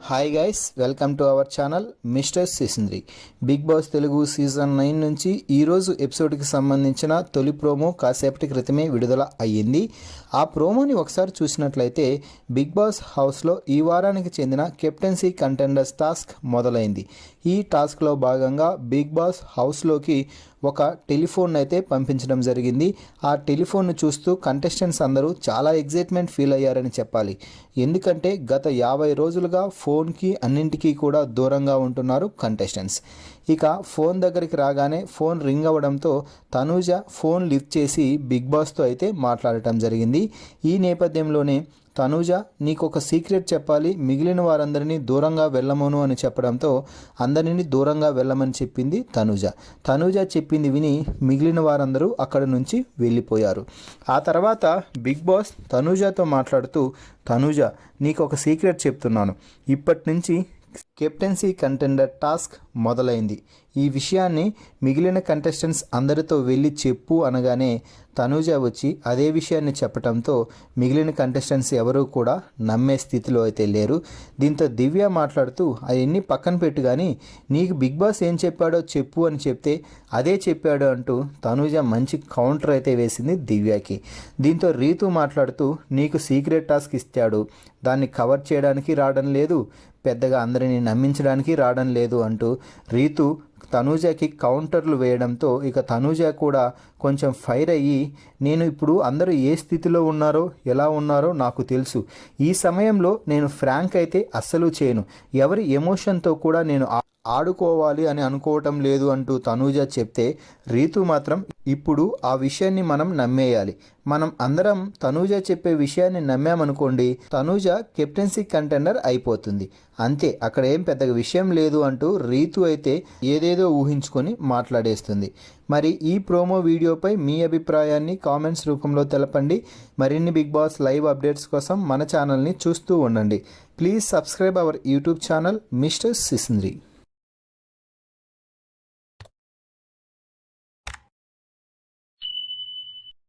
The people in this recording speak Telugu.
Hi guys, welcome to our channel mister Sisindri. Bigg Boss Telugu season 9 నుంచి ఈరోజు ఎపిసోడ్కి సంబంధించిన తొలి ప్రోమో కాసేపటి క్రితమే విడుదల అయ్యింది. ఆ ప్రోమోని ఒకసారి చూసినట్లయితే బిగ్ బాస్ హౌస్లో ఈ వారానికి చెందిన కెప్టెన్సీ కంటెండర్స్ టాస్క్ మొదలైంది. ఈ టాస్క్లో భాగంగా బిగ్ బాస్ హౌస్లోకి ఒక టెలిఫోన్ అయితే పంపించడం జరిగింది. ఆ టెలిఫోన్ను చూస్తూ కంటెస్టెంట్స్ అందరూ చాలా ఎగ్జైట్మెంట్ ఫీల్ అయ్యారని చెప్పాలి. ఎందుకంటే గత 50 రోజులుగా ఫోన్కి అన్నింటికీ కూడా దూరంగా ఉంటున్నారు కంటెస్టెంట్స్. ఇక ఫోన్ దగ్గరికి రాగానే ఫోన్ రింగ్ అవ్వడంతో తనూజ ఫోన్ లిఫ్ట్ చేసి బిగ్ బాస్తో అయితే మాట్లాడటం జరిగింది. ఈ నేపథ్యంలోనే తనూజ నీకు ఒక సీక్రెట్ చెప్పాలి, మిగిలిన వారందరినీ దూరంగా వెళ్ళమను అని చెప్పడంతో అందరినీ దూరంగా వెళ్ళమని చెప్పింది తనూజ చెప్పింది విని మిగిలిన వారందరూ అక్కడి నుంచి వెళ్ళిపోయారు. ఆ తర్వాత బిగ్ బాస్ తనూజతో మాట్లాడుతూ, తనూజ నీకు ఒక సీక్రెట్ చెప్తున్నాను, ఇప్పటి నుంచి కెప్టెన్సీ కంటెండర్ టాస్క్ మొదలైంది. ఈ విషయాన్ని మిగిలిన కంటెస్టెంట్స్ అందరితో వెళ్ళి చెప్పు అనగానే తనూజ వచ్చి అదే విషయాన్ని చెప్పడంతో మిగిలిన కంటెస్టెంట్స్ ఎవరూ కూడా నమ్మే స్థితిలో అయితే లేరు. దీంతో దివ్య మాట్లాడుతూ అవన్నీ పక్కన పెట్టు కానీ నీకు బిగ్ బాస్ ఏం చెప్పాడో చెప్పు అని చెప్తే అదే చెప్పాడు అంటూ తనూజ మంచి కౌంటర్ అయితే వేసింది దివ్యకి. దీంతో రీతు మాట్లాడుతూ నీకు సీక్రెట్ టాస్క్ ఇచ్చాడు, దాన్ని కవర్ చేయడానికి రావడం లేదు, పెద్దగా అందరినీ నమ్మించడానికి రావడం లేదు అంటూ రీతు తనూజకి కౌంటర్లు వేయడంతో ఇక తనూజ కూడా కొంచెం ఫైర్ అయ్యి నేను ఇప్పుడు అందరూ ఏ స్థితిలో ఉన్నారో ఎలా ఉన్నారో నాకు తెలుసు, ఈ సమయంలో నేను ఫ్రాంక్ అయితే అస్సలు చేయను, ఎవరి ఎమోషన్తో కూడా నేను ఆడుకోవాలి అని అనుకోవటం లేదు అంటూ తనూజ చెప్తే రీతు మాత్రం ఇప్పుడు ఆ విషయాన్ని మనం నమ్మేయాలి, మనం అందరం తనూజ చెప్పే విషయాన్ని నమ్మామనుకోండి తనూజ కెప్టెన్సీ కంటెండర్ అయిపోతుంది, అంతే అక్కడ ఏం పెద్దగా విషయం లేదు అంటూ రీతు అయితే ఏదేదో ఊహించుకొని మాట్లాడేస్తుంది. మరి ఈ ప్రోమో వీడియోపై మీ అభిప్రాయాన్ని కామెంట్స్ రూపంలో తెలపండి. మరిన్ని బిగ్ బాస్ లైవ్ అప్డేట్స్ కోసం మన ఛానల్ని చూస్తూ ఉండండి. Please subscribe our YouTube channel mister సిసింద్రి.